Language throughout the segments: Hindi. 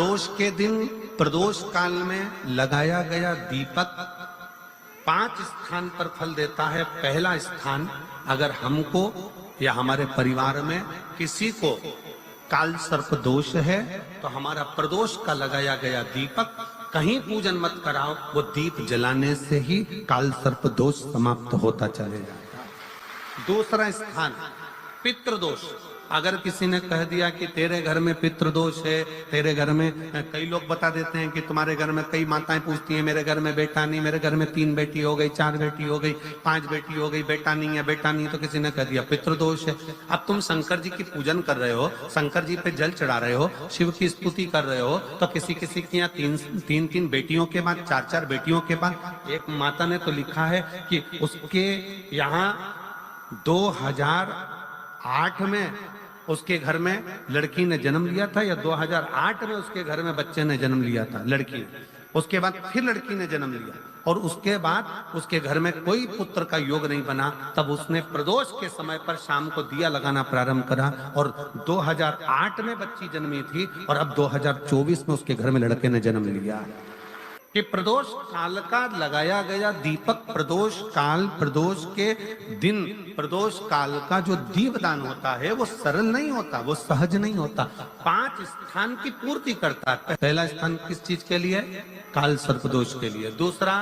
प्रदोष के दिन प्रदोष काल में लगाया गया दीपक 5 स्थान पर फल देता है। पहला स्थान, अगर हमको या हमारे परिवार में किसी को काल सर्प दोष है तो हमारा प्रदोष का लगाया गया दीपक कहीं पूजन मत कराओ, वो दीप जलाने से ही काल सर्प दोष समाप्त होता चले जाता है। दूसरा स्थान, पितृदोष। अगर किसी ने कह दिया कि तेरे घर में पितृदोष है, तेरे घर में, कई लोग बता देते हैं कि तुम्हारे घर में, कई माताएं पूछती हैं मेरे घर में बेटा नहीं, मेरे घर में 3 बेटी हो गई, 4 बेटी हो गई, 5 बेटी हो गई, बेटा नहीं है, बेटा नहीं, तो किसी ने कह दिया पितृदोष है। अब तुम शंकर जी की पूजन कर रहे हो, शंकर जी पे जल चढ़ा रहे हो, शिव की स्तुति कर रहे हो, तो किसी किसी की यहाँ 3 बेटियों के बाद, 4 बेटियों के बाद, एक माता ने तो लिखा है कि उसके यहाँ 2008 में उसके घर में लड़की ने जन्म लिया था, या 2008 में उसके घर में बच्चे ने जन्म लिया था, लड़की ने। उसके बाद फिर लड़की ने जन्म लिया और उसके बाद उसके घर में कोई पुत्र का योग नहीं बना। तब उसने प्रदोष के समय पर शाम को दिया लगाना प्रारंभ करा और 2008 में बच्ची जन्मी थी और अब 2024 में उसके घर में लड़के ने जन्म लिया। कि प्रदोष काल का लगाया गया दीपक, प्रदोष काल, प्रदोष के दिन, प्रदोष काल का जो दीपदान होता है वो सरल नहीं होता, वो सहज नहीं होता। 5 स्थान की पूर्ति करता है। पहला स्थान किस चीज के लिए? काल सर्प दोष के लिए। दूसरा,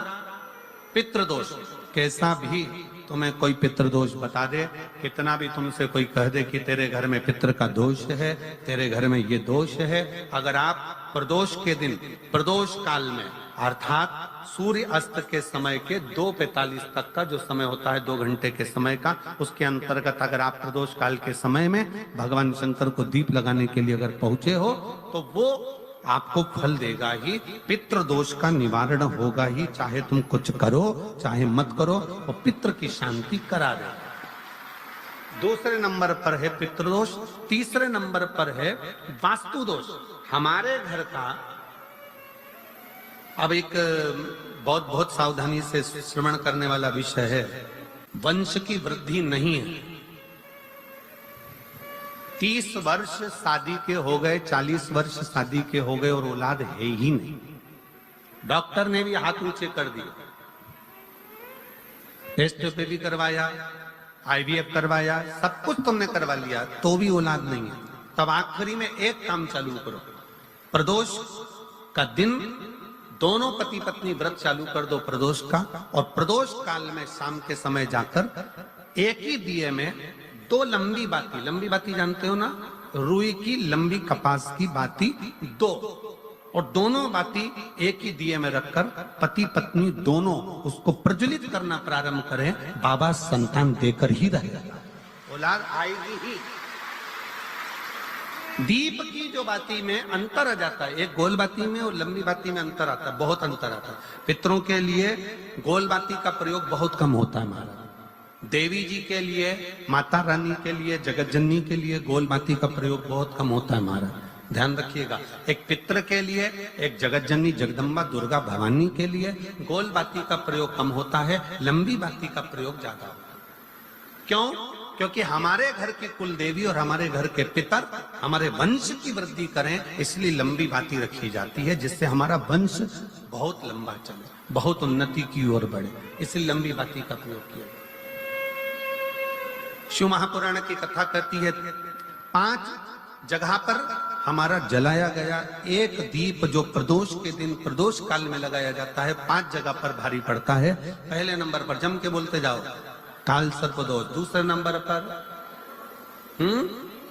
पितृदोष। कैसा भी तुम्हें कोई पितृदोष बता दे, कितना भी तुमसे कोई कह दे कि तेरे घर में पितृ का दोष है, तेरे घर में ये दोष है, अगर आप प्रदोष के दिन, प्रदोष काल में, अर्थात सूर्य अस्त के समय के 2:45 तक का जो समय होता है, 2 घंटे के समय का, उसके अंतर्गत अगर आप प्रदोष काल के समय में भगवान शंकर को दीप लगाने के लिए अगर पहुंचे हो तो वो आपको फल देगा ही, पितृ दोष का निवारण होगा ही। चाहे तुम कुछ करो चाहे मत करो, और पितृ की शांति करा दे। दूसरे नंबर पर है पितृदोष। तीसरे नंबर पर है वास्तु दोष। हमारे घर का, अब एक बहुत सावधानी से श्रवण करने वाला विषय है, वंश की वृद्धि नहीं है। 30 वर्ष शादी के हो गए, 40 वर्ष शादी के हो गए और औलाद है ही नहीं। डॉक्टर ने भी हाथ ऊंचे कर दिए, टेस्ट पे भी करवाया, IVF करवाया, सब कुछ तुमने करवा लिया, तो भी औलाद नहीं है। तब आखिरी में एक काम चालू करो, प्रदोष का दिन दोनों पति पत्नी व्रत चालू कर दो प्रदोष का, और प्रदोष काल में शाम के समय जाकर एक ही दिए में 2 लंबी बाती जानते हो ना, रुई की लंबी कपास की बाती 2, और दोनों बाती एक ही दिए में रखकर पति पत्नी दोनों उसको प्रज्वलित करना प्रारंभ करें। बाबा संतान देकर ही रहेगा, औलाद आएगी ही। दीप की जो बाती में अंतर आ जाता है, एक गोल बाती में और लंबी बाती में अंतर आता है, बहुत अंतर आता है। पितरों के लिए गोल बाती का प्रयोग बहुत कम होता है हमारा, देवी जी के लिए, माता रानी के लिए, जगत जननी के लिए गोल बाती का प्रयोग बहुत कम होता है हमारा, ध्यान रखिएगा। एक पितृ के लिए, एक जगत जननी जगदम्बा दुर्गा भवानी के लिए गोल बाती का प्रयोग कम होता है, लंबी बाती का प्रयोग ज्यादा होता है। क्यों? क्योंकि हमारे घर की कुल देवी और हमारे घर के पितर हमारे वंश की वृद्धि करें, इसलिए लंबी बाती रखी जाती है, जिससे हमारा वंश बहुत लंबा चले, बहुत उन्नति की ओर बढ़े, इसलिए लंबी बाती का प्रयोग किया। शिव महापुराण की कथा कहती है 5 जगह पर हमारा जलाया गया एक दीप जो प्रदोष के दिन प्रदोष काल में लगाया जाता है, 5 जगह पर भारी पड़ता है। पहले नंबर पर जम के बोलते जाओ, काल सर्प दोष। दूसरे नंबर पर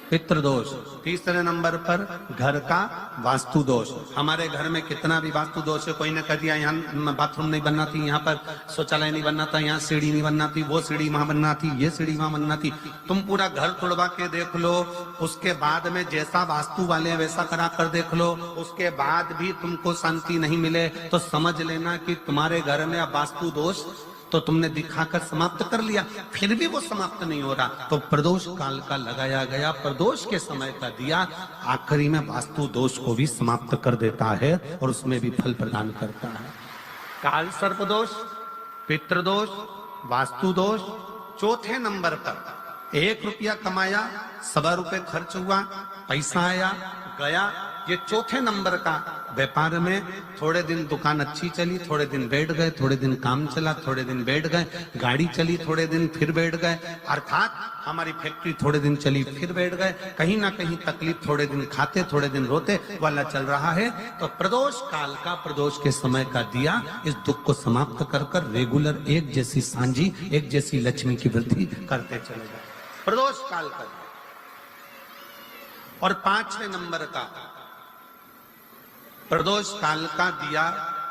पितृदोष। तीसरे नंबर पर घर का वास्तु दोष। हमारे घर में कितना भी वास्तु दोष है, कोई ने कह दिया यहाँ बाथरूम नहीं बनना थी, यहाँ पर शौचालय नहीं बनना था, यहाँ सीढ़ी नहीं बनना थी, वो सीढ़ी वहां बनना थी, ये सीढ़ी वहां बनना थी। तुम पूरा घर तोड़वा के देख लो, उसके बाद में जैसा वास्तु वाले वैसा करा कर देख लो, उसके बाद भी तुमको शांति नहीं मिले तो समझ लेना कि तुम्हारे घर में अब वास्तु दोष तो तुमने दिखाकर समाप्त कर लिया, फिर भी वो समाप्त नहीं हो रहा, तो प्रदोष काल का लगाया गया प्रदोष के समय का दिया आखिरी में वास्तु दोष को भी समाप्त कर देता है और उसमें भी फल प्रदान करता है। काल सर्प दोष, पितृदोष, वास्तु दोष। चौथे नंबर पर 1 रुपया कमाया, 1.25 रुपए खर्च हुआ, पैसा आया गया, ये चौथे नंबर का व्यापार में थोड़े दिन दुकान अच्छी चली, थोड़े दिन बैठ गए, थोड़े दिन काम चला, थोड़े दिन बैठ गए, गाड़ी चली, थोड़े दिन फिर बैठ गए, अर्थात हमारी फैक्ट्री थोड़े दिन चली फिर बैठ गए, कहीं ना कहीं तकलीफ, थोड़े दिन खाते थोड़े दिन रोते वाला चल रहा है। तो प्रदोष काल का, प्रदोष के समय का दिया इस दुख को समाप्त कर कर रेगुलर एक जैसी सांझी, एक जैसी लक्ष्मी की वृद्धि करते चले जाए, प्रदोष काल का। और 5वें नंबर का प्रदोष काल का दिया,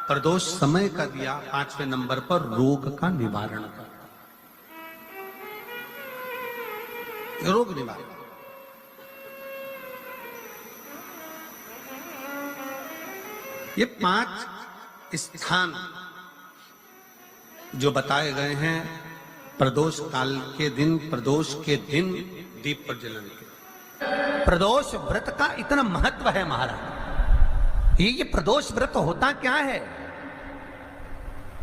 प्रदोष समय का दिया 5वें नंबर पर रोग का निवारण कर, रोग निवारण। ये 5 स्थान जो बताए गए हैं प्रदोष काल के दिन, प्रदोष के दिन दीप प्रज्वलन के। प्रदोष व्रत का इतना महत्व है महाराज। ये प्रदोष व्रत होता क्या है?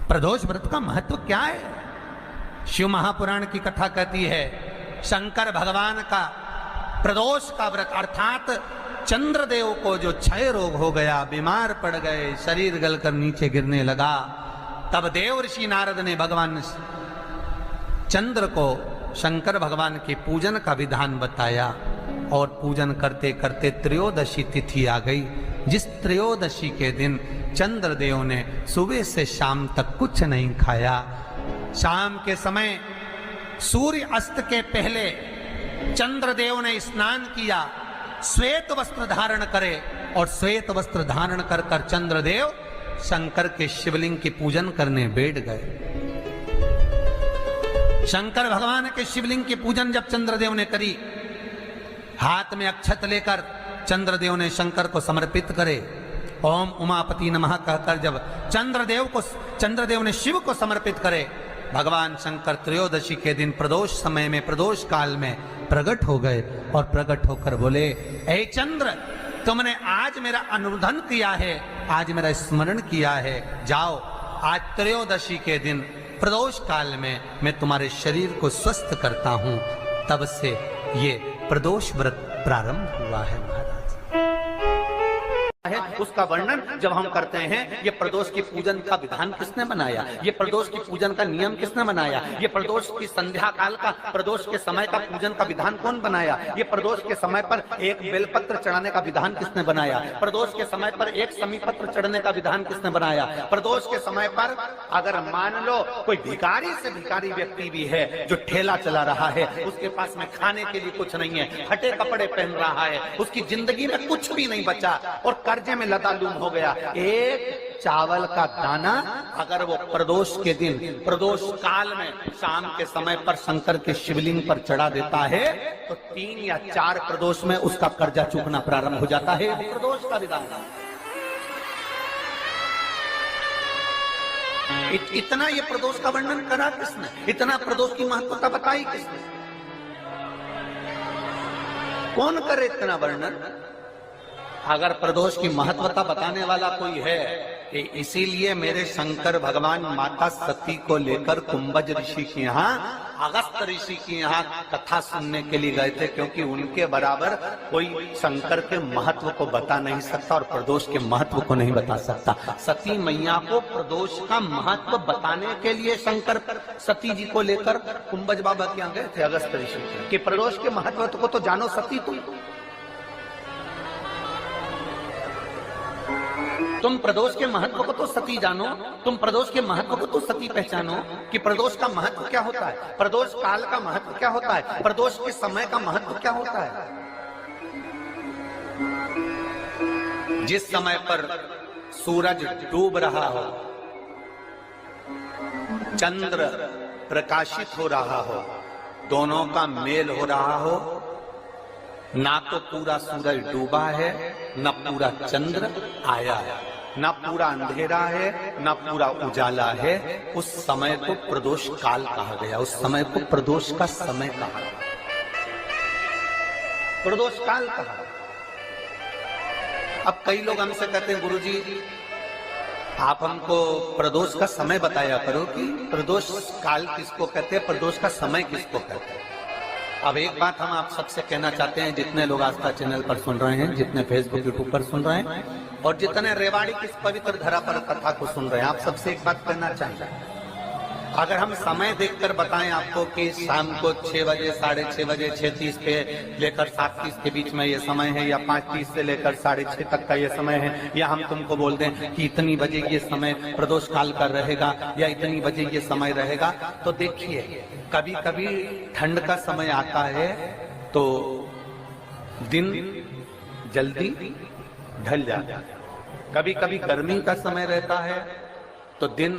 प्रदोष व्रत का महत्व क्या है? शिव महापुराण की कथा कहती है शंकर भगवान का प्रदोष का व्रत, अर्थात चंद्रदेव को जो क्षय रोग हो गया, बीमार पड़ गए, शरीर गलकर नीचे गिरने लगा, तब देव ऋषि नारद ने भगवान चंद्र को, शंकर भगवान के पूजन का विधान बताया। और पूजन करते करते त्रयोदशी तिथि आ गई, जिस त्रयोदशी के दिन चंद्रदेव ने सुबह से शाम तक कुछ नहीं खाया। शाम के समय सूर्य अस्त के पहले चंद्रदेव ने स्नान किया, श्वेत वस्त्र धारण करे, और श्वेत वस्त्र धारण कर कर चंद्रदेव शंकर के शिवलिंग के पूजन करने बैठ गए। शंकर भगवान के शिवलिंग के पूजन जब चंद्रदेव ने करी, हाथ में अक्षत लेकर चंद्रदेव ने शंकर को समर्पित करे, ओम उमापति नमः कहकर जब चंद्रदेव ने शिव को समर्पित करे, भगवान शंकर त्रयोदशी के दिन प्रदोष समय में, प्रदोष काल में प्रकट हो गए। और प्रकट होकर बोले, ऐ चंद्र, तुमने आज मेरा अनुरोधन किया है, आज मेरा स्मरण किया है, जाओ आज त्रयोदशी के दिन प्रदोष काल में मैं तुम्हारे शरीर को स्वस्थ करता हूं। तब से ये प्रदोष व्रत प्रारंभ हुआ है महाराज। उसका वर्णन जब हम करते हैं, ये प्रदोष की पूजन का विधान किसने बनाया, ये प्रदोष की पूजन का नियम किसने बनाया, ये प्रदोष की संध्या काल का, प्रदोष के समय का पूजन का विधान कौन बनाया, ये प्रदोष के समय पर एक बेलपत्र चढ़ाने का विधान किसने बनाया, प्रदोष के समय पर एक समीपत्र चढ़ने का विधान किसने बनाया, प्रदोष के समय पर अगर मान लो कोई भिखारी से भिखारी व्यक्ति भी है जो ठेला चला रहा है, उसके पास में खाने के लिए कुछ नहीं है, फटे कपड़े पहन रहा है, उसकी जिंदगी में कुछ भी नहीं बचा और कर्जे में लतालूम हो गया, एक चावल का दाना अगर वो प्रदोष के दिन, प्रदोष काल में शाम के समय पर शंकर के शिवलिंग पर चढ़ा देता है, तो 3 या 4 प्रदोष में उसका कर्जा चूकना प्रारंभ हो जाता है। प्रदोष का विधान इतना, ये प्रदोष का वर्णन करा किसने, इतना प्रदोष की महत्वता बताई किसने, कौन करे इतना वर्णन? अगर प्रदोष की महत्वता बताने वाला कोई है, इसीलिए मेरे शंकर भगवान माता सती को लेकर कुंभज ऋषि के यहाँ, अगस्त ऋषि के यहाँ कथा सुनने के लिए गए थे, क्योंकि उनके बराबर कोई शंकर के महत्व को बता नहीं सकता और प्रदोष के महत्व को नहीं बता सकता। सती मैया को प्रदोष का महत्व बताने के लिए शंकर सती जी को लेकर कुंभज बाबा के यहाँ गए थे, अगस्त ऋषि कि प्रदोष के महत्व को तो जानो सती, तुम प्रदोष के महत्व को तो सती जानो, तुम प्रदोष के महत्व को तो सती पहचानो कि प्रदोष का महत्व क्या होता है, प्रदोष काल का महत्व क्या होता है, प्रदोष के समय का महत्व क्या होता है। जिस समय पर सूरज डूब रहा हो, चंद्र प्रकाशित हो रहा हो, दोनों का मेल हो रहा हो, ना तो पूरा सूरज डूबा है, न पूरा चंद्र आया है, न पूरा अंधेरा है, न पूरा उजाला है, उस समय को प्रदोष काल कहा गया, उस समय को प्रदोष का समय कहा गया, प्रदोष काल कहा। अब कई लोग हमसे कहते हैं, गुरुजी आप हमको प्रदोष का समय बताया करो कि प्रदोष काल किसको कहते हैं, प्रदोष का समय किसको कहते हैं। अब एक बात हम आप सबसे कहना चाहते हैं, जितने लोग आस्था चैनल पर सुन रहे हैं, जितने फेसबुक यूट्यूब पर सुन रहे हैं और जितने रेवाड़ी की इस पवित्र धरा पर कथा को सुन रहे हैं, आप सबसे एक बात कहना चाहेंगे। अगर हम समय देखकर बताएं आपको कि शाम को 6 बजे, 6:30 बजे, 6:30 पे लेकर 7:30 के बीच में ये समय है, या 5:30 से लेकर 6:30 तक का ये समय है, या हम तुमको बोल दें कि इतनी बजे ये समय प्रदोष काल का रहेगा या इतनी बजे ये समय रहेगा, तो देखिए कभी कभी ठंड का समय आता है तो दिन जल्दी ढल जाता है, कभी कभी गर्मी का समय रहता है तो दिन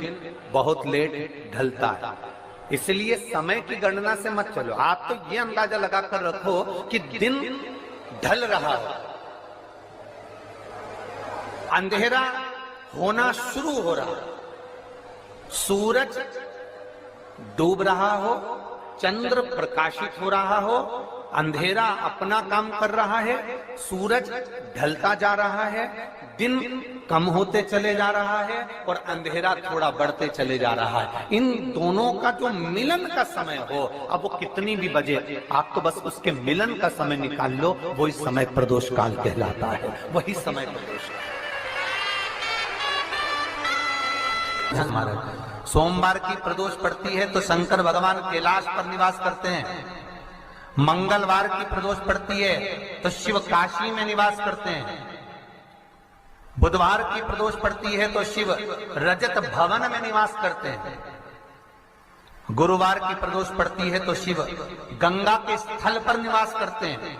बहुत लेट ढलता है। इसलिए समय की गणना से मत चलो, आप तो ये अंदाजा लगाकर रखो कि दिन ढल रहा हो, अंधेरा होना शुरू हो रहा, सूरज डूब रहा हो, चंद्र प्रकाशित हो रहा हो, अंधेरा अपना काम कर रहा है, सूरज ढलता जा रहा है, दिन कम होते चले जा रहा है और अंधेरा थोड़ा बढ़ते चले जा रहा है। इन दोनों का जो मिलन का समय हो, अब वो कितनी भी बजे, आप तो बस उसके मिलन का समय निकाल लो, वही समय प्रदोष काल कहलाता है, वही समय प्रदोष काल। सोमवार की प्रदोष पड़ती है तो शंकर भगवान कैलाश पर निवास करते हैं, मंगलवार की प्रदोष पड़ती है तो शिव काशी में निवास करते हैं, बुधवार की प्रदोष पड़ती है तो शिव रजत भवन में निवास करते हैं, गुरुवार की प्रदोष पड़ती है तो शिव गंगा के स्थल पर निवास करते हैं,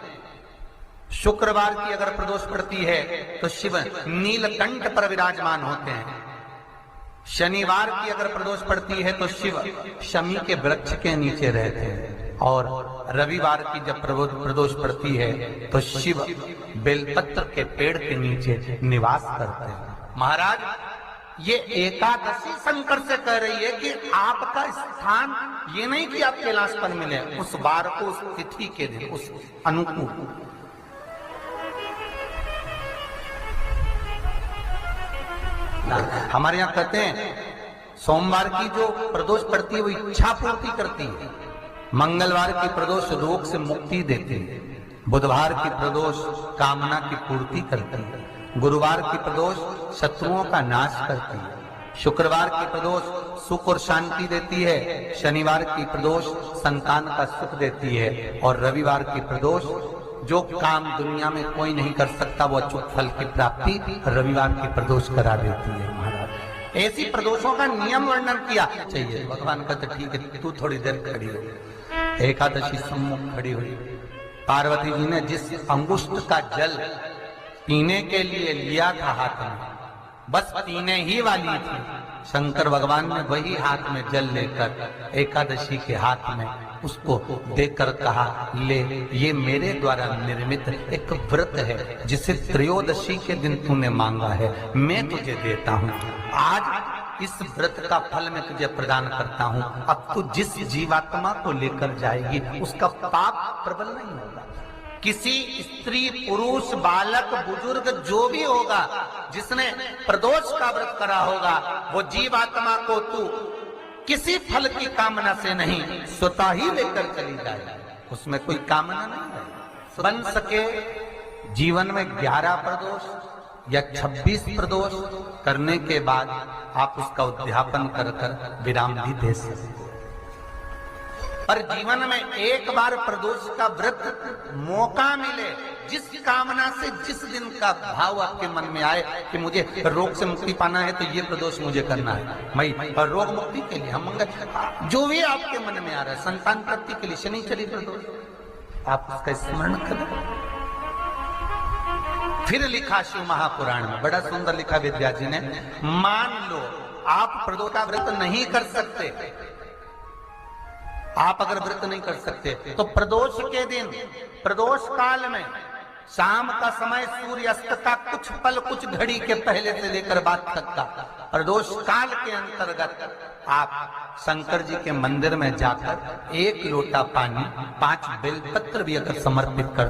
शुक्रवार की अगर प्रदोष पड़ती है तो शिव नीलकंठ पर विराजमान होते हैं, शनिवार की अगर प्रदोष पड़ती है तो शिव शमी के वृक्ष के नीचे रहते हैं, और रविवार की जब प्रदोष पड़ती है तो शिव बेलपत्र के पेड़ के नीचे निवास करते हैं। महाराज ये एकादशी शंकर से कह रही है कि आपका स्थान ये नहीं कि आप कैलाश पर मिले, उस बार को, उस तिथि के दिन, उस अनुकूल। हमारे यहाँ कहते हैं सोमवार की जो प्रदोष पड़ती है वो इच्छा पूर्ति करती है, मंगलवार की प्रदोष रोग से मुक्ति देती है, बुधवार की प्रदोष कामना की पूर्ति करती है, गुरुवार की प्रदोष शत्रुओं का नाश करती है, शुक्रवार की प्रदोष सुख और शांति देती है, शनिवार की प्रदोष संतान का सुख देती है, और रविवार की प्रदोष जो काम दुनिया में कोई नहीं कर सकता वो अचूक फल की प्राप्ति रविवार की प्रदोष करा देती है। महाराज ऐसी प्रदोषों का नियम वर्णन किया चाहिए। भगवान कहते ठीक है तू थोड़ी देर खड़ी हो। एकादशी सम्मुख खड़ी हुई, पार्वती जी ने जिस अंगुष्ठ का जल पीने के लिए लिया था हाथ में, बस पीने ही वाली थी, शंकर भगवान ने वही हाथ में जल लेकर एकादशी के हाथ में उसको देकर कहा, ले ये मेरे द्वारा निर्मित एक व्रत है जिसे त्रयोदशी के दिन तूने मांगा है, मैं तुझे देता हूँ, आज इस व्रत का फल मैं तुझे प्रदान करता हूँ। अब तू जिस जीवात्मा को लेकर जाएगी उसका पाप प्रबल नहीं होगा। किसी स्त्री, पुरुष, बालक, बुजुर्ग जो भी होगा जिसने प्रदोष का व्रत करा होगा, वो जीवात्मा को तू किसी फल की कामना से नहीं स्वतः ही लेकर चली जाए, उसमें कोई कामना नहीं है। बन सके जीवन में 11 प्रदोष या 26 प्रदोष करने के बाद आप उसका उद्यापन कर कर विराम भी दे सकते, पर जीवन में एक बार प्रदोष का व्रत मौका मिले, जिस कामना से जिस दिन का भाव आपके मन में आए कि मुझे रोग से मुक्ति पाना है तो ये प्रदोष मुझे करना है, मैं और रोग मुक्ति के लिए हम मंगल जो भी आपके मन में आ रहा है, संतान प्राप्ति के लिए शनिचरी प्रदोष, आप उसका स्मरण करें। फिर लिखा शिव महापुराण में, बड़ा सुंदर लिखा विद्या जी ने, मान लो आप प्रदोष का व्रत नहीं कर सकते, आप अगर व्रत नहीं कर सकते तो प्रदोष के दिन, प्रदोष काल में शाम का समय सूर्यास्त का कुछ पल, कुछ घड़ी के पहले से लेकर बाद तक का प्रदोष काल के अंतर्गत आप शंकर जी के मंदिर में जाकर 1 लोटा पानी, 5 बेलपत्र भी अगर समर्पित कर